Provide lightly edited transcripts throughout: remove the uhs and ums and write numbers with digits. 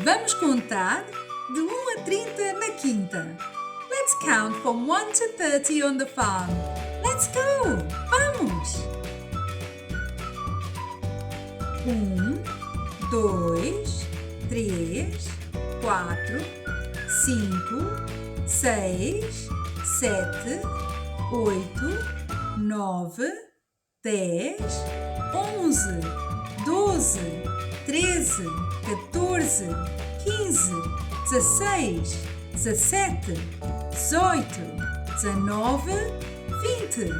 Vamos contar de 1 a 30 na quinta. Let's count from 1 to 30 on the farm. Let's go! Vamos! 1, 2, 3, 4, 5, 6, 7, 8, 9, 10, 11, 12, 13, 14, 15, 16, 17, 18, 19, 20,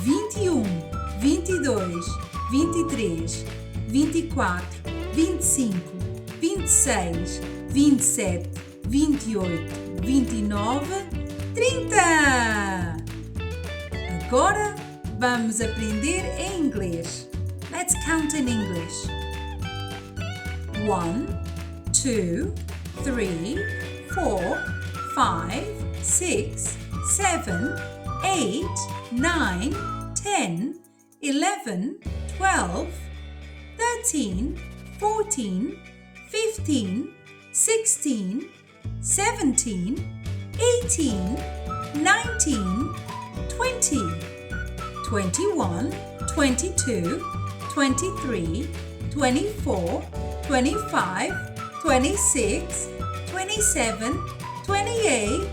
21, 22, 23, 24, 25, 26, 27, 28, 29, 30. Agora vamos aprender em inglês. Let's count in English. 1, 2, 3, 4, 5, 6, 7, 8, 9, 10, 11, 12, 13, 14, 15, 16, 17, 18, 19, 20, 21, 22, 23, 24, 25, 26, 27, 28,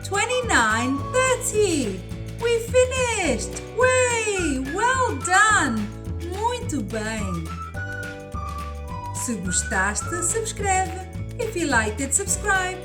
29, 30. We finished! Way! Well done! Muito bem! Se gostaste, subscreve. If you liked it, subscribe.